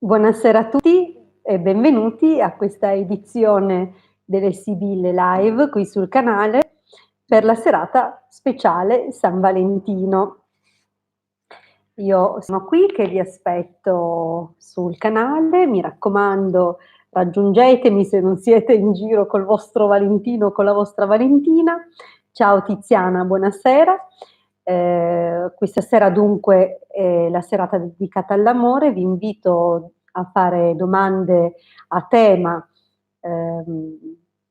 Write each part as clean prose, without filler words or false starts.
Buonasera a tutti e benvenuti a questa edizione delle Sibille Live qui sul canale per la serata speciale San Valentino. Io sono qui che vi aspetto sul canale, mi raccomando raggiungetemi se non siete in giro col vostro Valentino o con la vostra Valentina. Ciao Tiziana, buonasera. Questa sera dunque è la serata dedicata all'amore, vi invito a fare domande a tema,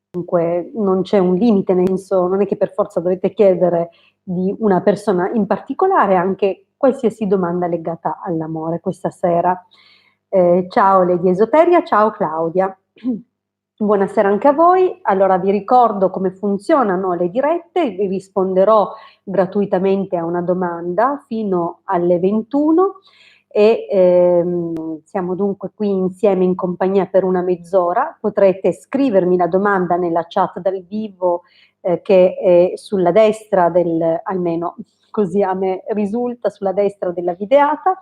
dunque non c'è un limite, nel senso non è che per forza dovete chiedere di una persona in particolare, anche qualsiasi domanda legata all'amore questa sera. Ciao Lady Esoteria, ciao Claudia. Buonasera anche a voi. Allora vi ricordo come funzionano le dirette, vi risponderò gratuitamente a una domanda fino alle 21 e siamo dunque qui insieme in compagnia per una mezz'ora. Potrete scrivermi la domanda nella chat dal vivo che è sulla destra almeno così a me risulta, sulla destra della videata,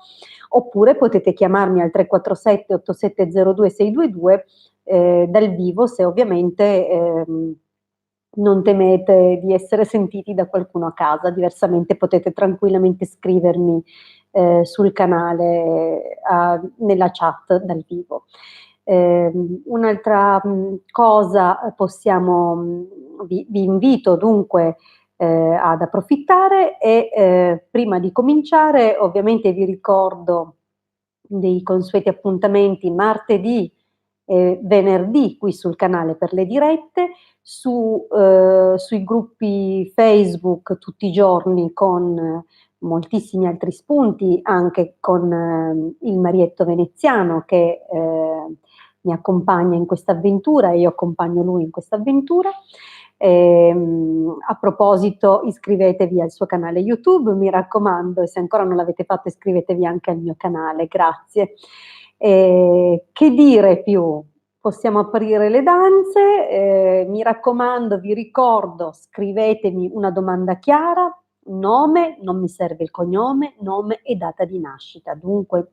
oppure potete chiamarmi al 347 8702 622 dal vivo se ovviamente non temete di essere sentiti da qualcuno a casa, diversamente potete tranquillamente scrivermi sul canale nella chat dal vivo. Un'altra cosa vi invito dunque ad approfittare e prima di cominciare ovviamente vi ricordo dei consueti appuntamenti martedì e venerdì qui sul canale per le dirette, sui gruppi Facebook tutti i giorni con moltissimi altri spunti, anche con il Marietto Veneziano che mi accompagna in questa avventura e io accompagno lui in questa avventura. A proposito, iscrivetevi al suo canale YouTube, mi raccomando, e se ancora non l'avete fatto iscrivetevi anche al mio canale, grazie. Che dire più? Possiamo aprire le danze, mi raccomando, vi ricordo, scrivetemi una domanda chiara, nome, non mi serve il cognome, nome e data di nascita. Dunque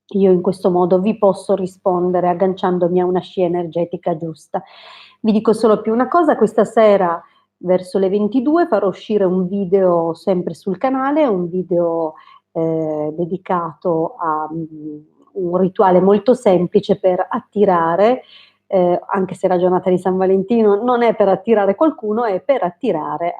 io in questo modo vi posso rispondere agganciandomi a una scia energetica giusta. Vi dico solo più una cosa, questa sera verso le 22 farò uscire un video sempre sul canale, un video dedicato a un rituale molto semplice per attirare, anche se la giornata di San Valentino non è per attirare qualcuno, è per attirare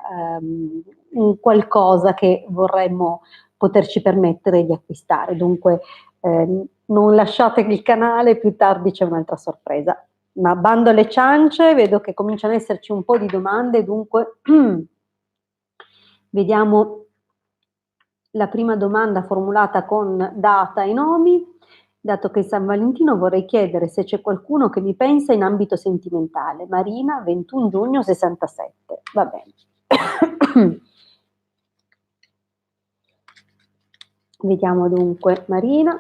un qualcosa che vorremmo poterci permettere di acquistare. Dunque non lasciate il canale, più tardi c'è un'altra sorpresa. Ma bando alle ciance, vedo che cominciano ad esserci un po' di domande, dunque vediamo la prima domanda formulata con data e nomi. Dato che è San Valentino vorrei chiedere se c'è qualcuno che mi pensa in ambito sentimentale. Marina, 21 giugno 67. Va bene. Vediamo dunque Marina.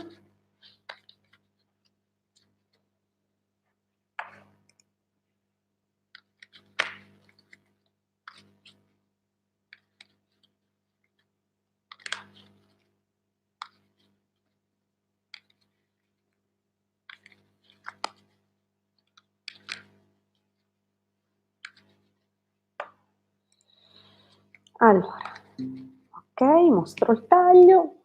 Allora, ok, mostro il taglio.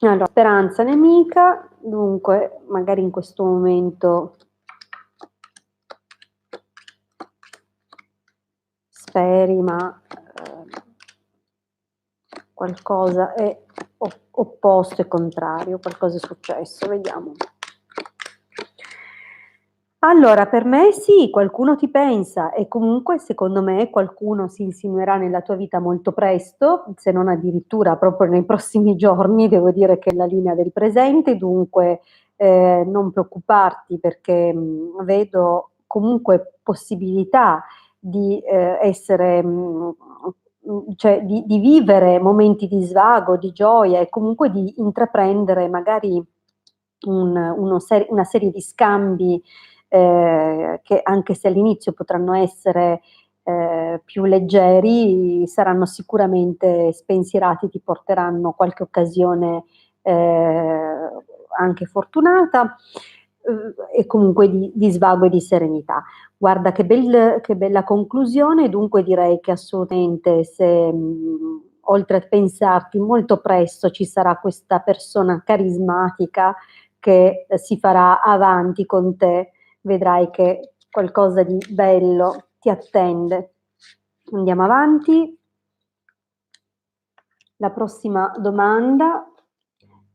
Allora, speranza nemica, dunque magari in questo momento speri, ma qualcosa è opposto e contrario, qualcosa è successo, vediamo. Allora, per me sì, qualcuno ti pensa e comunque secondo me qualcuno si insinuerà nella tua vita molto presto, se non addirittura proprio nei prossimi giorni, devo dire che è la linea del presente, dunque non preoccuparti perché vedo comunque possibilità di essere, cioè di vivere momenti di svago, di gioia e comunque di intraprendere magari una serie di scambi che anche se all'inizio potranno essere più leggeri saranno sicuramente spensierati, ti porteranno qualche occasione anche fortunata, e comunque di svago e di serenità. Guarda che bella conclusione, dunque direi che assolutamente se oltre a pensarti molto presto ci sarà questa persona carismatica che si farà avanti con te, vedrai che qualcosa di bello ti attende. Andiamo avanti. La prossima domanda,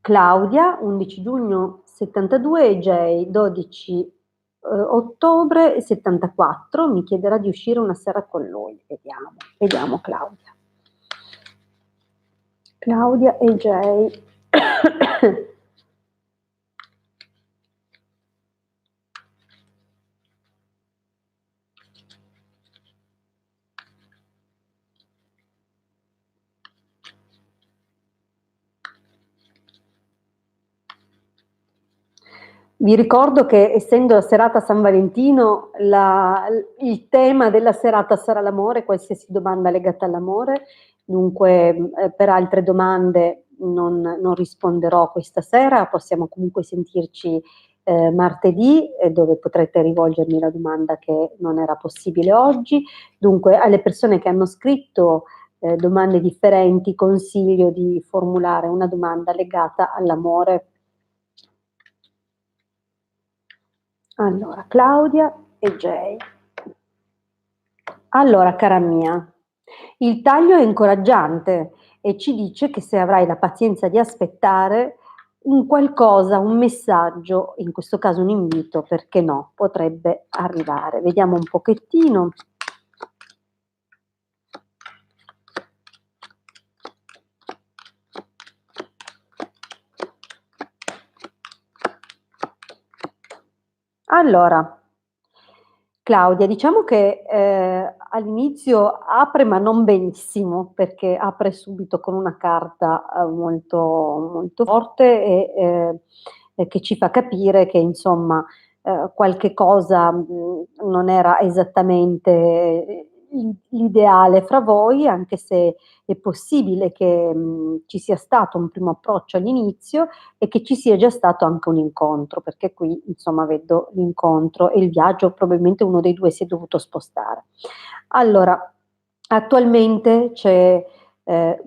Claudia, 11 giugno 72 e Jay, 12 ottobre 74, mi chiederà di uscire una sera con lui. Vediamo, vediamo Claudia. Claudia e Jay. Vi ricordo che essendo la serata San Valentino, il tema della serata sarà l'amore, qualsiasi domanda legata all'amore, dunque per altre domande non risponderò questa sera, possiamo comunque sentirci martedì, dove potrete rivolgermi la domanda che non era possibile oggi. Dunque alle persone che hanno scritto domande differenti consiglio di formulare una domanda legata all'amore. Allora, Claudia e Jay. Allora, cara mia, il taglio è incoraggiante e ci dice che se avrai la pazienza di aspettare un qualcosa, un messaggio, in questo caso un invito, perché no, potrebbe arrivare. Vediamo un pochettino. Allora, Claudia, diciamo che all'inizio apre ma non benissimo, perché apre subito con una carta molto, molto forte e che ci fa capire che insomma qualche cosa non era esattamente l'ideale fra voi, anche se è possibile che ci sia stato un primo approccio all'inizio e che ci sia già stato anche un incontro, perché qui insomma vedo l'incontro e il viaggio, probabilmente uno dei due si è dovuto spostare. Allora, attualmente c'è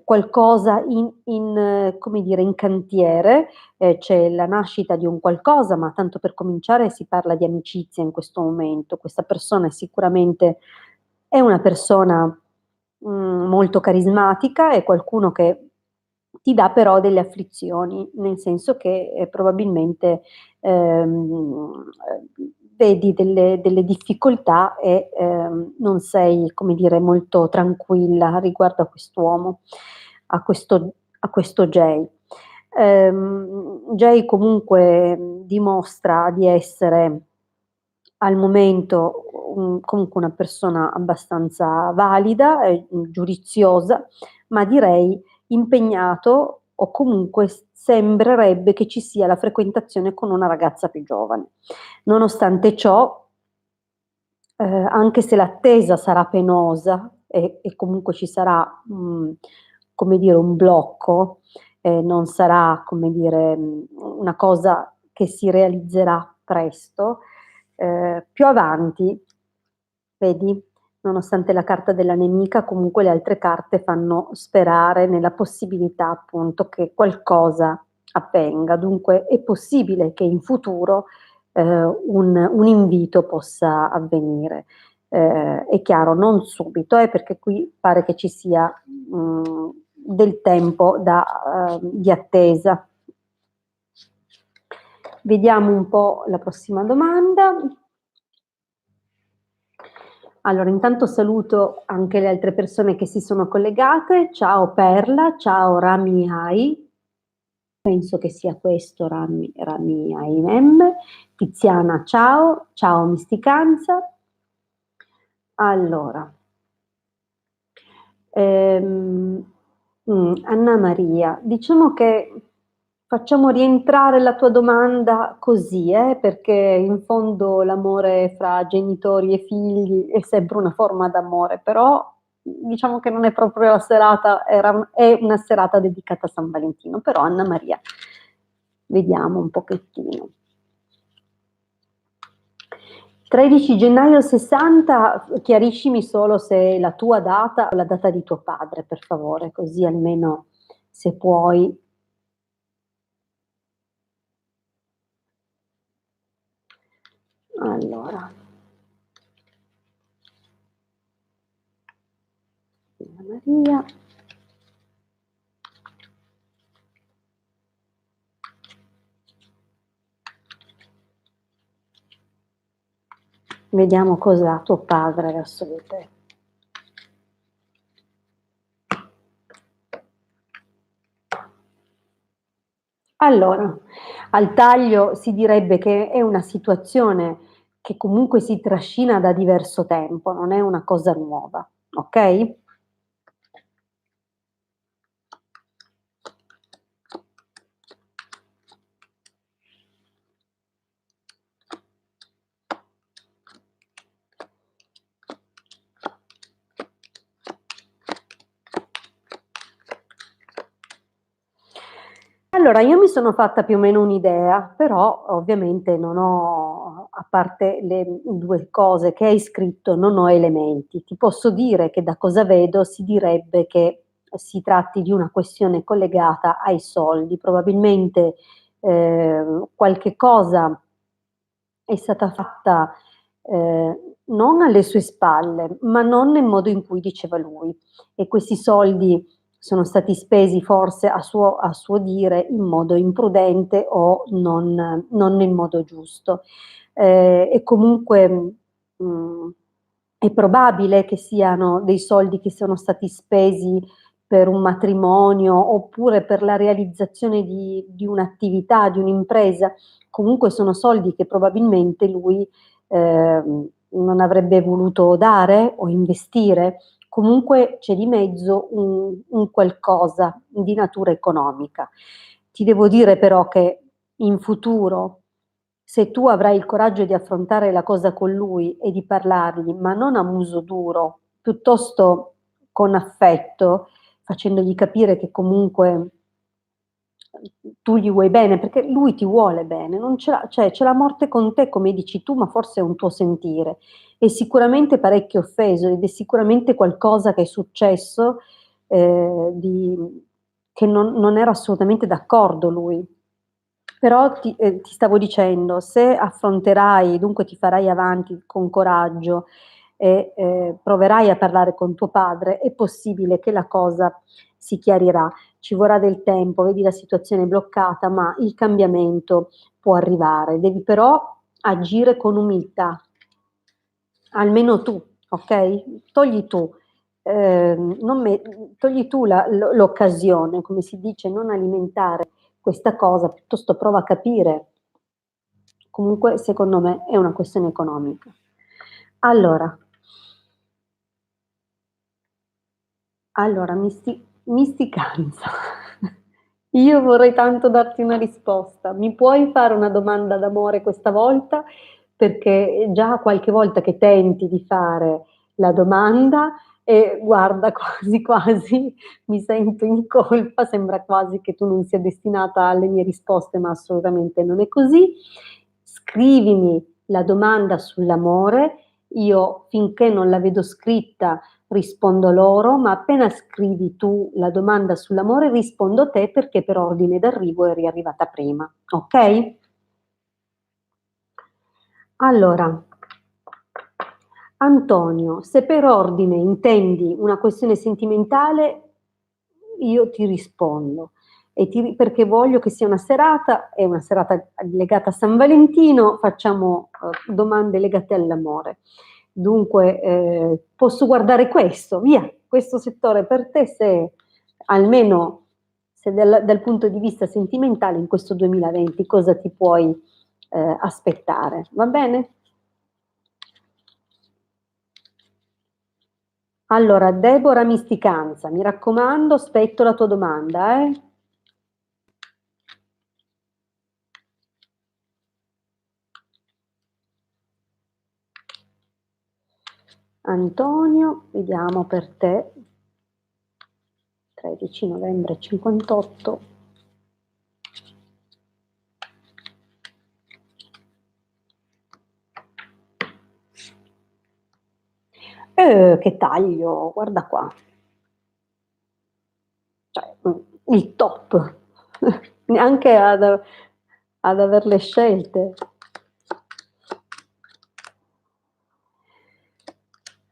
qualcosa come dire, in cantiere, c'è la nascita di un qualcosa, ma tanto per cominciare si parla di amicizia in questo momento. Questa persona sicuramente è una persona molto carismatica, è qualcuno che ti dà però delle afflizioni, nel senso che probabilmente vedi delle difficoltà e non sei, come dire, molto tranquilla riguardo a quest'uomo, a questo Jay. Jay comunque dimostra di essere al momento comunque una persona abbastanza valida, giudiziosa, ma direi impegnato o comunque sembrerebbe che ci sia la frequentazione con una ragazza più giovane. Nonostante ciò, anche se l'attesa sarà penosa e comunque ci sarà, come dire, un blocco, non sarà, come dire, una cosa che si realizzerà presto, più avanti, vedi, nonostante la carta della nemica, comunque le altre carte fanno sperare nella possibilità appunto che qualcosa avvenga. Dunque è possibile che in futuro un invito possa avvenire. È chiaro, non subito, perché qui pare che ci sia del tempo di attesa. Vediamo un po' la prossima domanda. Allora, intanto saluto anche le altre persone che si sono collegate. Ciao Perla, ciao Rami Hai, penso che sia questo Rami Ainem. Tiziana, ciao, ciao Misticanza. Allora, Anna Maria, diciamo che Facciamo rientrare la tua domanda così, perché in fondo l'amore fra genitori e figli è sempre una forma d'amore, però diciamo che non è proprio la serata, è una serata dedicata a San Valentino, però Anna Maria, vediamo un pochettino. 13 gennaio 60, chiariscimi solo se è la tua data o la data di tuo padre, per favore, così almeno se puoi. Allora, Anna Maria. Vediamo cosa ha tuo padre verso di te. Allora, al taglio si direbbe che è una situazione che comunque si trascina da diverso tempo, non è una cosa nuova, ok? Allora, io mi sono fatta più o meno un'idea, però ovviamente non ho, a parte le due cose che hai scritto, non ho elementi. Ti posso dire che da cosa vedo si direbbe che si tratti di una questione collegata ai soldi, probabilmente qualche cosa è stata fatta non alle sue spalle, ma non nel modo in cui diceva lui. E questi soldi sono stati spesi forse a suo dire in modo imprudente o non nel modo giusto. E comunque è probabile che siano dei soldi che sono stati spesi per un matrimonio oppure per la realizzazione di un'attività, di un'impresa. Comunque sono soldi che probabilmente lui non avrebbe voluto dare o investire. Comunque c'è di mezzo un qualcosa di natura economica. Ti devo dire però che in futuro, se tu avrai il coraggio di affrontare la cosa con lui e di parlargli, ma non a muso duro, piuttosto con affetto, facendogli capire che comunque tu gli vuoi bene, perché lui ti vuole bene, non ce l'ha, cioè c'è la morte con te, come dici tu, ma forse è un tuo sentire. È sicuramente parecchio offeso ed è sicuramente qualcosa che è successo che non era assolutamente d'accordo lui. Però ti stavo dicendo, se affronterai, dunque ti farai avanti con coraggio e proverai a parlare con tuo padre, è possibile che la cosa si chiarirà. Ci vorrà del tempo, vedi la situazione è bloccata, ma il cambiamento può arrivare. Devi però agire con umiltà, almeno tu, ok? Togli tu, non me- togli tu l'occasione, come si dice, non alimentare questa cosa, piuttosto prova a capire. Comunque, secondo me, è una questione economica. Allora, misticanza. Io vorrei tanto darti una risposta. Mi puoi fare una domanda d'amore questa volta? Perché già qualche volta che tenti di fare la domanda e guarda, quasi quasi mi sento in colpa, sembra quasi che tu non sia destinata alle mie risposte, ma assolutamente non è così. Scrivimi la domanda sull'amore, io finché non la vedo scritta rispondo loro, ma appena scrivi tu la domanda sull'amore rispondo te perché per ordine d'arrivo eri arrivata prima, ok? Allora, Antonio, se per ordine intendi una questione sentimentale, io ti rispondo perché voglio che sia una serata, è una serata legata a San Valentino, facciamo domande legate all'amore. Dunque, posso guardare questo, via, questo settore per te, se almeno se dal punto di vista sentimentale in questo 2020 cosa ti puoi aspettare, va bene? Allora, Deborah Misticanza, mi raccomando, aspetto la tua domanda, eh? Antonio, vediamo per te, 13 novembre 58. Che taglio, guarda qua. Cioè, il top, neanche ad averle scelte.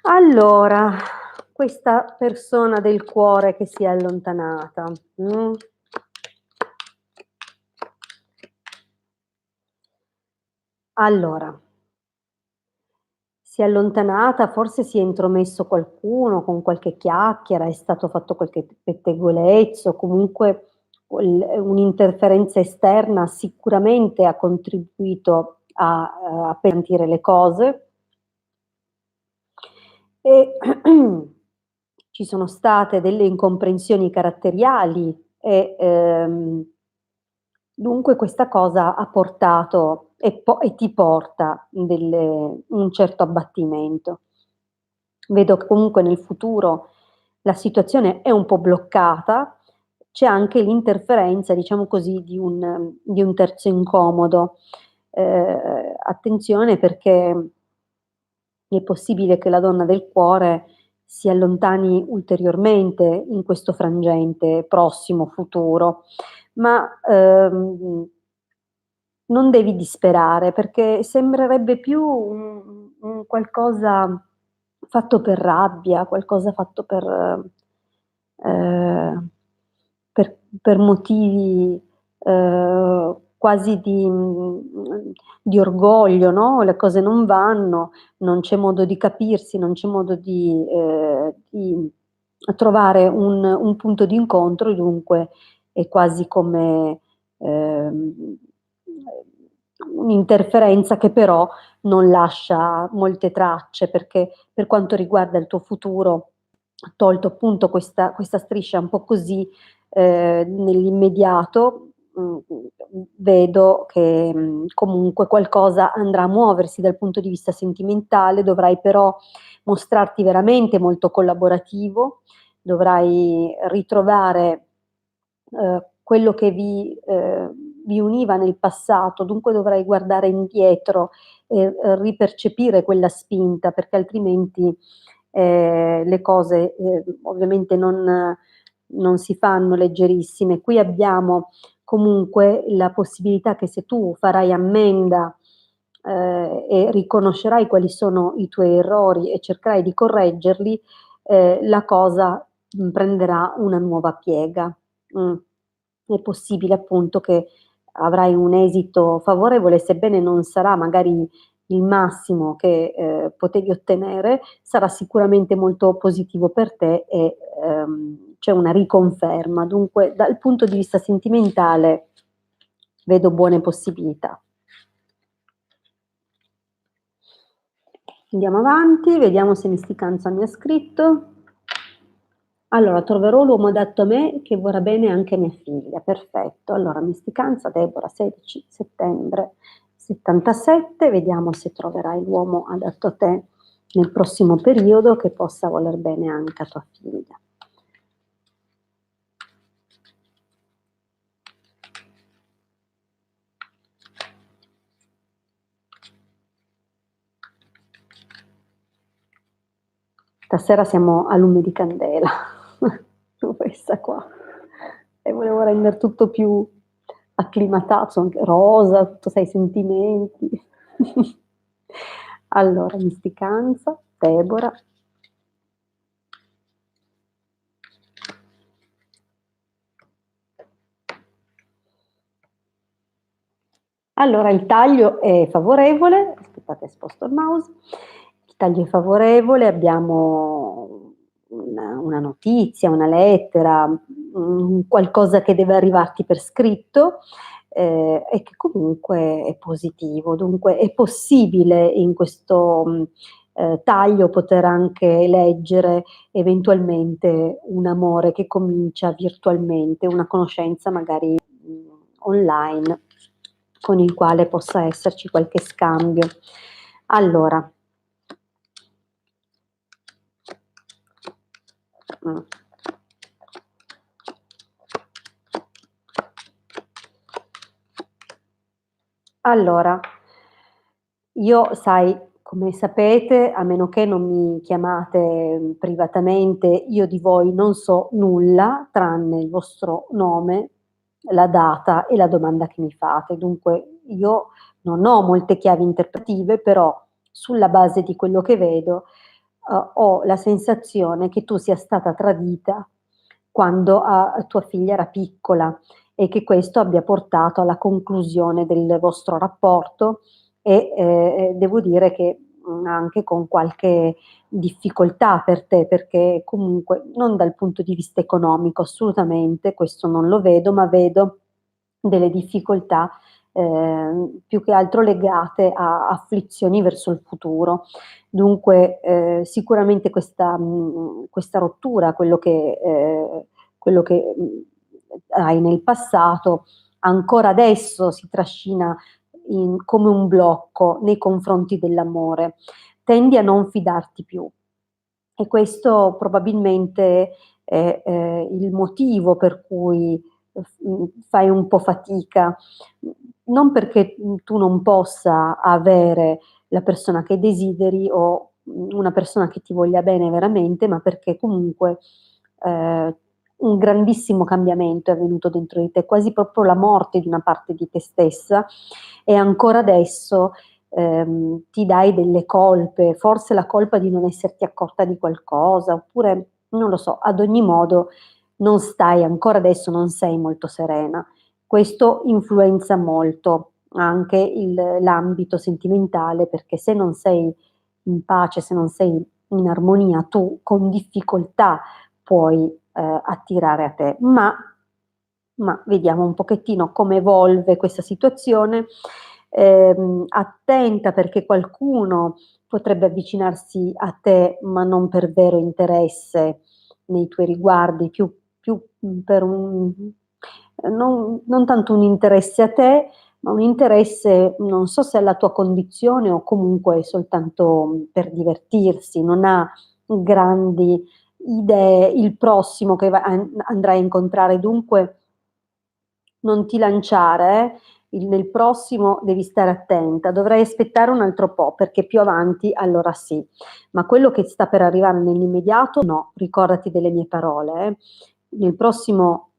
Allora, questa persona del cuore che si è allontanata. Allora, si è allontanata, forse si è intromesso qualcuno con qualche chiacchiera, è stato fatto qualche pettegolezzo, comunque un'interferenza esterna sicuramente ha contribuito a appesantire le cose. E ci sono state delle incomprensioni caratteriali e dunque questa cosa ha portato e ti porta un certo abbattimento. Vedo che comunque nel futuro la situazione è un po' bloccata, c'è anche l'interferenza, diciamo così, di un terzo incomodo. Attenzione perché è possibile che la donna del cuore si allontani ulteriormente in questo frangente prossimo futuro, ma non devi disperare perché sembrerebbe più un qualcosa fatto per rabbia, qualcosa fatto per motivi, quasi di orgoglio, no, le cose non vanno, non c'è modo di capirsi, non c'è modo di trovare un punto d'incontro e dunque è quasi come, ehm, un'interferenza che però non lascia molte tracce, perché per quanto riguarda il tuo futuro, tolto appunto questa striscia un po' così, nell'immediato, vedo che, comunque qualcosa andrà a muoversi dal punto di vista sentimentale, dovrai però mostrarti veramente molto collaborativo, dovrai ritrovare, quello che vi univa nel passato, dunque dovrai guardare indietro e, ripercepire quella spinta, perché altrimenti, le cose, ovviamente non si fanno leggerissime. Qui abbiamo comunque la possibilità che se tu farai ammenda, e riconoscerai quali sono i tuoi errori e cercherai di correggerli, la cosa, prenderà una nuova piega. Mh. È possibile appunto che avrai un esito favorevole, sebbene non sarà magari il massimo che, potevi ottenere, sarà sicuramente molto positivo per te e, c'è una riconferma. Dunque, dal punto di vista sentimentale vedo buone possibilità. Andiamo avanti, vediamo se Misticanza mi ha scritto. Allora, troverò l'uomo adatto a me che vorrà bene anche a mia figlia. Perfetto. Allora, Misticanza, Deborah, 16 settembre 77. Vediamo se troverai l'uomo adatto a te nel prossimo periodo che possa voler bene anche a tua figlia. Stasera siamo a lume di candela, su questa qua. E volevo rendere tutto più acclimatato, anche rosa, tutto sai, sentimenti. Allora, Misticanza, Deborah. Allora, il taglio è favorevole, aspettate, sposto il mouse. Il taglio è favorevole, abbiamo una notizia, una lettera, qualcosa che deve arrivarti per scritto, e che comunque è positivo. Dunque è possibile in questo, taglio poter anche leggere eventualmente un amore che comincia virtualmente, una conoscenza magari, online con il quale possa esserci qualche scambio. Allora Mh. Allora, io sai, come sapete, a meno che non mi chiamate, privatamente, io di voi non so nulla, tranne il vostro nome, la data e la domanda che mi fate. Dunque io non ho molte chiavi interpretative, però sulla base di quello che vedo, ho la sensazione che tu sia stata tradita quando tua figlia era piccola e che questo abbia portato alla conclusione del vostro rapporto e, devo dire che, anche con qualche difficoltà per te, perché comunque non dal punto di vista economico, assolutamente, questo non lo vedo, ma vedo delle difficoltà, più che altro legate a afflizioni verso il futuro. Dunque, sicuramente questa rottura, quello che, hai nel passato, ancora adesso si trascina come un blocco nei confronti dell'amore. Tendi a non fidarti più e questo probabilmente è, il motivo per cui fai un po' fatica, non perché, tu non possa avere la persona che desideri o, una persona che ti voglia bene veramente, ma perché comunque, ehm, un grandissimo cambiamento è avvenuto dentro di te, quasi proprio la morte di una parte di te stessa e ancora adesso, ti dai delle colpe, forse la colpa di non esserti accorta di qualcosa, oppure non lo so, ad ogni modo non stai ancora adesso non sei molto serena. Questo influenza molto anche l'ambito sentimentale, perché se non sei in pace, se non sei in armonia, tu con difficoltà puoi, attirare a te. Ma vediamo un pochettino come evolve questa situazione. Attenta perché qualcuno potrebbe avvicinarsi a te, ma non per vero interesse nei tuoi riguardi, per un non tanto un interesse a te, ma un interesse, non so se alla tua condizione o comunque soltanto per divertirsi, non ha grandi idee, il prossimo che andrai a incontrare. Dunque non ti lanciare, nel prossimo devi stare attenta, dovrai aspettare un altro po', perché più avanti allora sì. Ma quello che sta per arrivare nell'immediato no, ricordati delle mie parole, Nel prossimo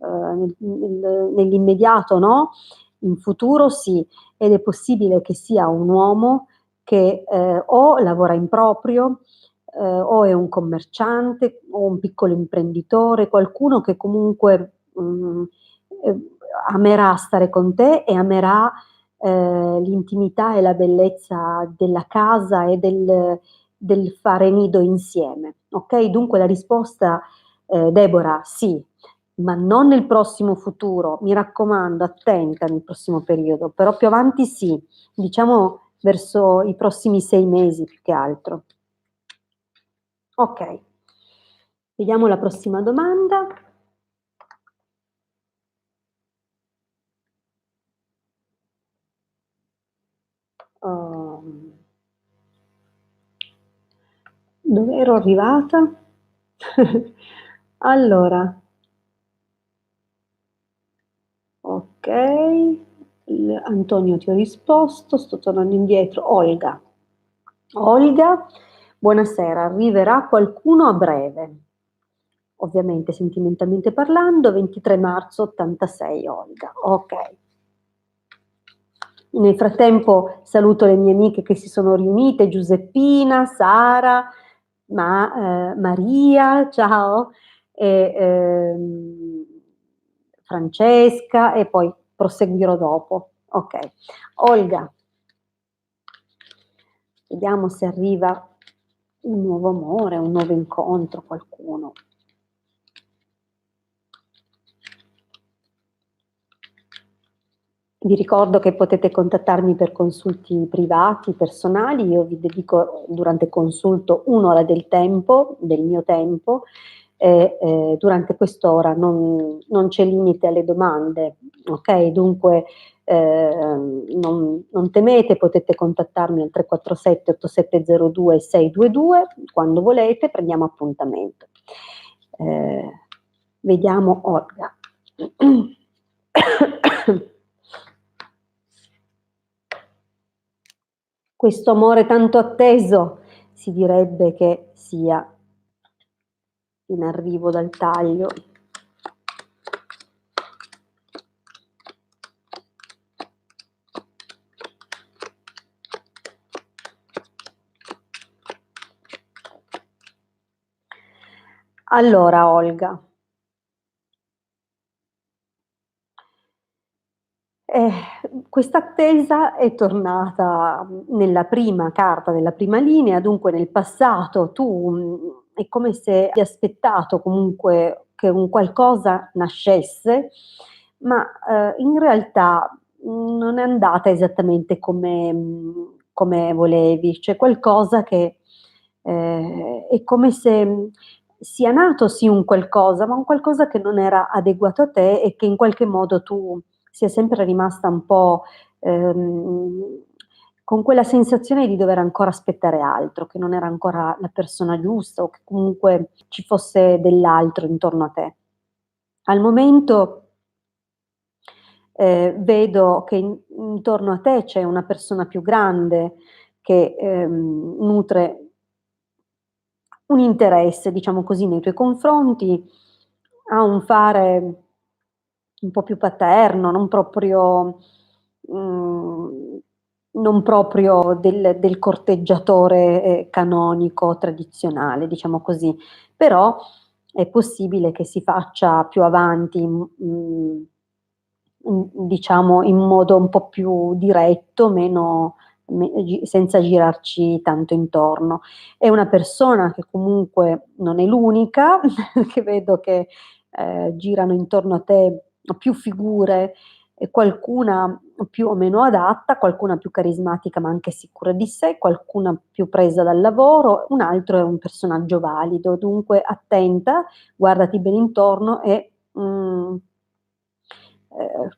nell'immediato no, in futuro sì, ed è possibile che sia un uomo che, o lavora in proprio, o è un commerciante o un piccolo imprenditore, qualcuno che comunque, ehm, amerà stare con te e amerà, l'intimità e la bellezza della casa e del fare nido insieme, okay? Dunque la risposta, Deborah, sì, ma non nel prossimo futuro. Mi raccomando, attenta nel prossimo periodo, però più avanti sì, diciamo verso i prossimi 6 mesi più che altro. Okay, vediamo la prossima domanda. Uhm, dove ero arrivata? Allora, okay, Antonio ti ho risposto, sto tornando indietro. Olga. Olga, buonasera, arriverà qualcuno a breve. Ovviamente sentimentalmente parlando, 23 marzo 86 Olga. Okay. Nel frattempo saluto le mie amiche che si sono riunite, Giuseppina, Sara, Maria, ciao, e, Francesca e poi proseguirò dopo. Okay. Olga, vediamo se arriva un nuovo amore, un nuovo incontro, qualcuno. Vi ricordo che potete contattarmi per consulti privati, personali, io vi dedico durante il consulto 1 ora del mio tempo e, durante quest'ora non c'è limite alle domande, okay, dunque, non temete, potete contattarmi al 347 8702 622 quando volete, prendiamo appuntamento. Vediamo Olga. Questo amore tanto atteso si direbbe che sia in arrivo dal taglio. Allora, Olga, questa attesa è tornata nella prima carta della prima linea, dunque nel passato tu è come se hai aspettato comunque che un qualcosa nascesse, ma in realtà non è andata esattamente come volevi. C'è qualcosa che è come se sia nato sì un qualcosa, ma un qualcosa che non era adeguato a te e che in qualche modo tu sia sempre rimasta un po', con quella sensazione di dover ancora aspettare altro, che non era ancora la persona giusta o che comunque ci fosse dell'altro intorno a te. Al momento, vedo che intorno a te c'è una persona più grande che, nutre un interesse, diciamo così, nei tuoi confronti, ha un fare un po' più paterno, mhmm, non proprio del corteggiatore, canonico, tradizionale, diciamo così. Però è possibile che si faccia più avanti, diciamo in modo un po' più diretto, meno senza girarci tanto intorno. È una persona che comunque non è l'unica, che vedo che, girano intorno a te più figure, e qualcuna più o meno adatta, qualcuna più carismatica ma anche sicura di sé, qualcuna più presa dal lavoro, un altro è un personaggio valido. Dunque attenta, guardati bene intorno e,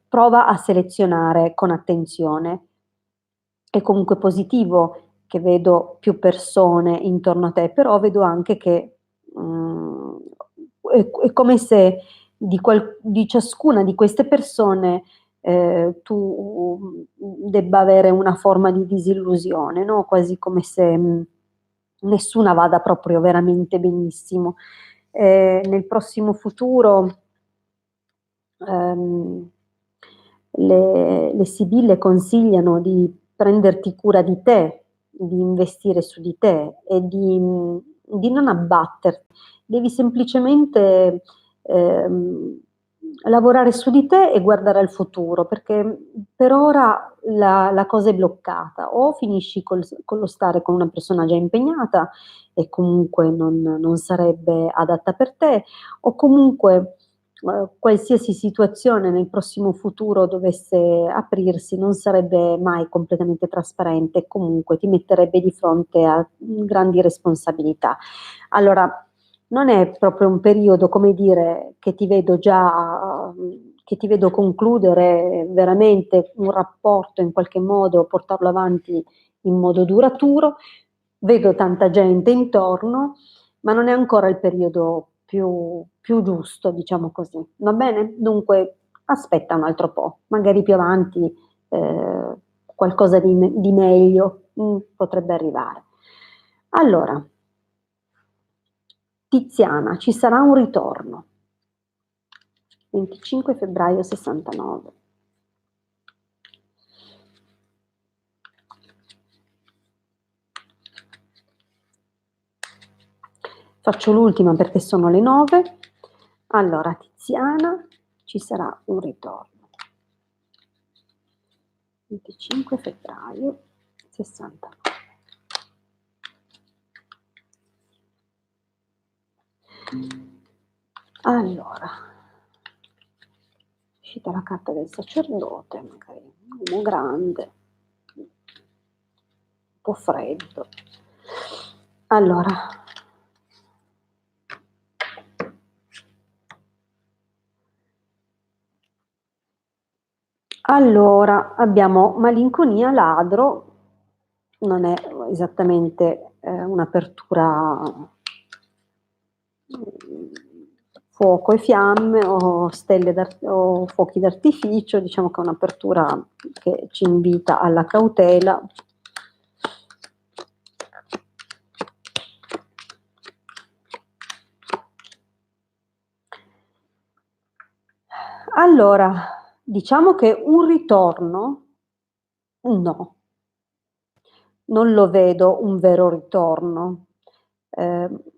prova a selezionare con attenzione. È comunque positivo che vedo più persone intorno a te, però vedo anche che, mhmm, è come se di ciascuna di queste persone, tu, debba avere una forma di disillusione, no, quasi come se, nessuna vada proprio veramente benissimo. Nel prossimo futuro, ehm, le sibille consigliano di prenderti cura di te, di investire su di te e di non abbatterti. Devi semplicemente, ehm, lavorare su di te e guardare al futuro, perché per ora la cosa è bloccata. O finisci con lo stare con una persona già impegnata e comunque non sarebbe adatta per te, o comunque qualsiasi situazione nel prossimo futuro dovesse aprirsi non sarebbe mai completamente trasparente e comunque ti metterebbe di fronte a, grandi responsabilità. Allora, non è proprio un periodo, come dire, che ti vedo già che ti vedo concludere veramente un rapporto, in qualche modo portarlo avanti in modo duraturo. Vedo tanta gente intorno, ma non è ancora il periodo più giusto, diciamo così. Va bene? Dunque aspetta un altro po', magari più avanti, qualcosa di meglio, potrebbe arrivare. Allora, Tiziana, ci sarà un ritorno. 25 febbraio 69. Faccio l'ultima perché sono le 9. Allora, Tiziana, ci sarà un ritorno. 25 febbraio 69. Allora, è uscita la carta del sacerdote, magari un uomo grande, un po' freddo. Allora, abbiamo malinconia, ladro, non è esattamente un'apertura fuoco e fiamme o o fuochi d'artificio, diciamo che è un'apertura che ci invita alla cautela. Allora, diciamo che un ritorno no. Non lo vedo un vero ritorno.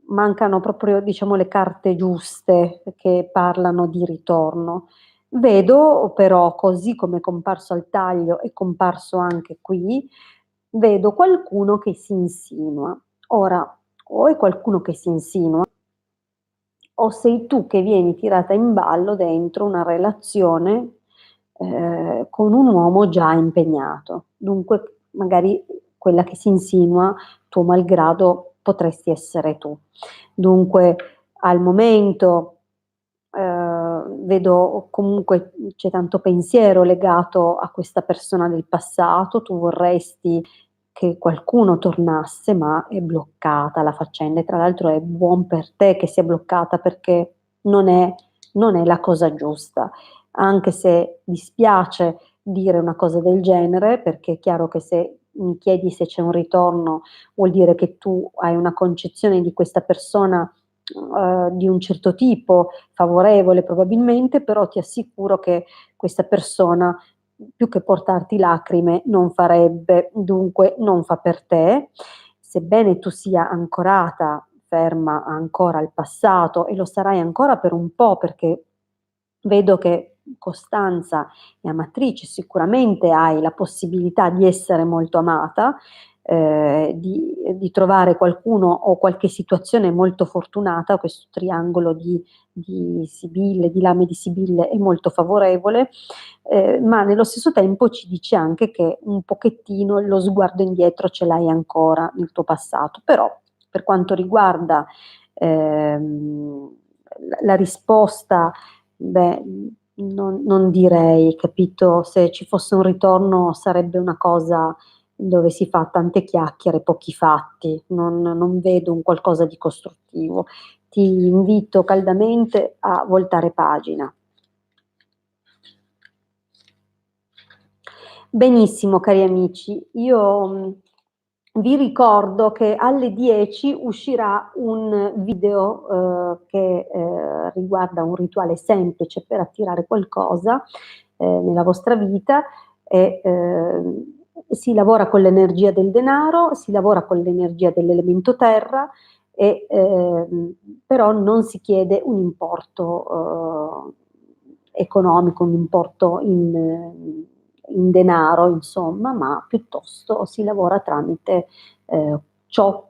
Mancano proprio, diciamo, le carte giuste che parlano di ritorno. Vedo però, così come è comparso al taglio, è comparso anche qui, vedo qualcuno che si insinua. Ora, o è qualcuno che si insinua o sei tu che vieni tirata in ballo dentro una relazione, con un uomo già impegnato. Dunque, magari quella che si insinua, tuo malgrado, potresti essere tu. Dunque, al momento, vedo comunque c'è tanto pensiero legato a questa persona del passato, tu vorresti che qualcuno tornasse, ma è bloccata la faccenda e tra l'altro è buon per te che sia bloccata perché non è non è la cosa giusta. Anche se dispiace dire una cosa del genere, perché è chiaro che se mi chiedi se c'è un ritorno, vuol dire che tu hai una concezione di questa persona, di un certo tipo, favorevole probabilmente, però ti assicuro che questa persona più che portarti lacrime non farebbe, dunque non fa per te. Sebbene tu sia ancorata, ferma ancora al passato e lo sarai ancora per un po' perché vedo che costanza e amatrice, sicuramente hai la possibilità di essere molto amata, di trovare qualcuno o qualche situazione molto fortunata, questo triangolo di Sibille, di lame di Sibille è molto favorevole, ma nello stesso tempo ci dice anche che un pochettino lo sguardo indietro ce l'hai ancora nel tuo passato. Però per quanto riguarda, la risposta, beh, non direi, capito, se ci fosse un ritorno sarebbe una cosa dove si fa tante chiacchiere e pochi fatti, non vedo un qualcosa di costruttivo. Ti invito caldamente a voltare pagina. Benissimo cari amici, io, vi ricordo che alle 10 uscirà un video, che, riguarda un rituale semplice per attirare qualcosa, nella vostra vita e, si lavora con l'energia del denaro, si lavora con l'energia dell'elemento terra e, però non si chiede un importo, economico, un importo in denaro insomma, ma piuttosto si lavora tramite, ciò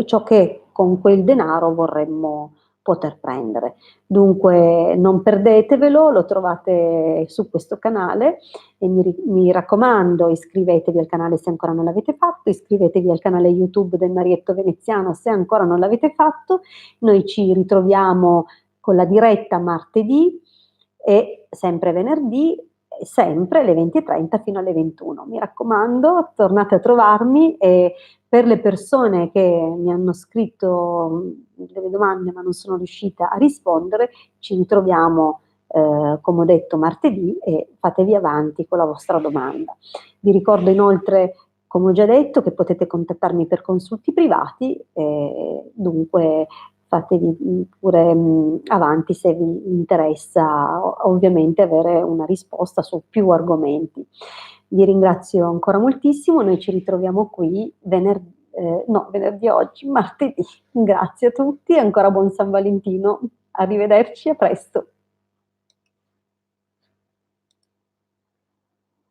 ciò che con quel denaro vorremmo poter prendere. Dunque non perdetevelo, lo trovate su questo canale e mi raccomando iscrivetevi al canale se ancora non l'avete fatto, iscrivetevi al canale YouTube del Marietto Veneziano se ancora non l'avete fatto. Noi ci ritroviamo con la diretta martedì e sempre venerdì, sempre alle 20:30 fino alle 21. Mi raccomando, tornate a trovarmi e per le persone che mi hanno scritto delle domande ma non sono riuscita a rispondere, ci ritroviamo, come ho detto, martedì e fatevi avanti con la vostra domanda. Vi ricordo inoltre, come ho già detto, che potete contattarmi per consulti privati, dunque fatevi pure avanti se vi interessa ovviamente avere una risposta su più argomenti. Vi ringrazio ancora moltissimo, noi ci ritroviamo qui no, venerdì oggi, martedì. Grazie a tutti e ancora buon San Valentino. Arrivederci, a presto.